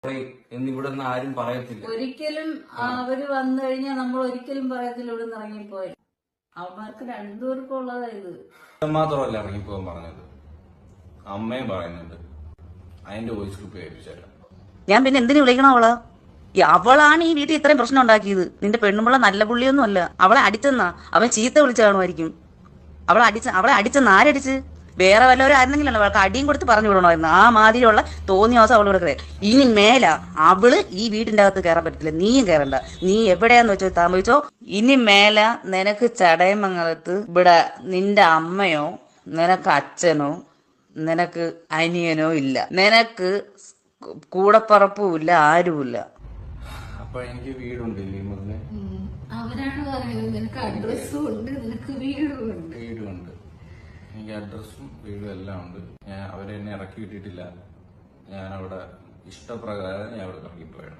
എന്നിവിടെ നിന്ന് ആരും പറയത്തില്ല. ഒരിക്കലും അവര് വന്നു കഴിഞ്ഞാൽ നമ്മൾ ഒരിക്കലും പറയത്തില്ല ഇവിടെ നിന്ന് ഇറങ്ങിപ്പോയി. അവന്മാർക്ക് രണ്ടുപേർക്കും ഉള്ളതാ ഇത്. മാത്രമല്ല ഇറങ്ങിപ്പോകാൻ പറഞ്ഞത്, അമ്മയും പറയുന്നുണ്ട്. അതിന്റെ വോയിസ് ക്ലിപ്പ് കേൾപ്പിച്ചാലും ഞാൻ പിന്നെ എന്തിനു വിളിക്കണം അവള്? അവളാണ് ഈ വീട്ടിൽ ഇത്രയും പ്രശ്നം ഉണ്ടാക്കിയത്. നിന്റെ പെണ്ണുമ്പുള്ള നല്ല പുള്ളിയൊന്നും അല്ല. അവളെ അടിച്ചെന്നാ, അവൻ ചീത്ത വിളിച്ചു കാണുമായിരിക്കും. അവളെ അടിച്ചെന്ന് ആരടിച്ച്? വേറെ വല്ലവരും ആയിരുന്നെങ്കിലല്ലോ അവൾക്ക് അടിയും കൊടുത്ത് പറഞ്ഞു വിടണമായിരുന്നു. ആ മാതിരിയുള്ള തോന്നിയാസം അവൾ ഇവിടെ കയറി. ഇനി മേല അവള് ഈ വീടിന്റെ അകത്ത് കയറാൻ പറ്റത്തില്ല. നീയും കയറണ്ട. നീ എവിടെയാന്ന് വെച്ചോ താമസിച്ചോ. ഇനി മേല നിനക്ക് ചടയമംഗലത്ത് ഇവിടെ നിന്റെ അമ്മയോ നിനക്ക് അച്ഛനോ നിനക്ക് അനിയനോ ഇല്ല. നിനക്ക് കൂടപ്പറപ്പും ഇല്ല, ആരുമില്ല. അപ്പൊ എനിക്ക് വീടുണ്ടില്ലേ മുതലേ? അവരാണ് പറയുന്നത് നിനക്ക് അഡ്രസ്സും ഉണ്ട്, നിനക്ക് വീടുണ്ട്. വീടുണ്ട്, എനിക്ക് അഡ്രസ്സും വീടും എല്ലാം ഉണ്ട്. ഞാൻ അവരെന്നെ ഇറക്കി വിട്ടിട്ടില്ല. ഞാൻ അവിടെ ഇഷ്ടപ്രകാരം ഞാൻ അവിടെ ഇറങ്ങിപ്പോയാണ്.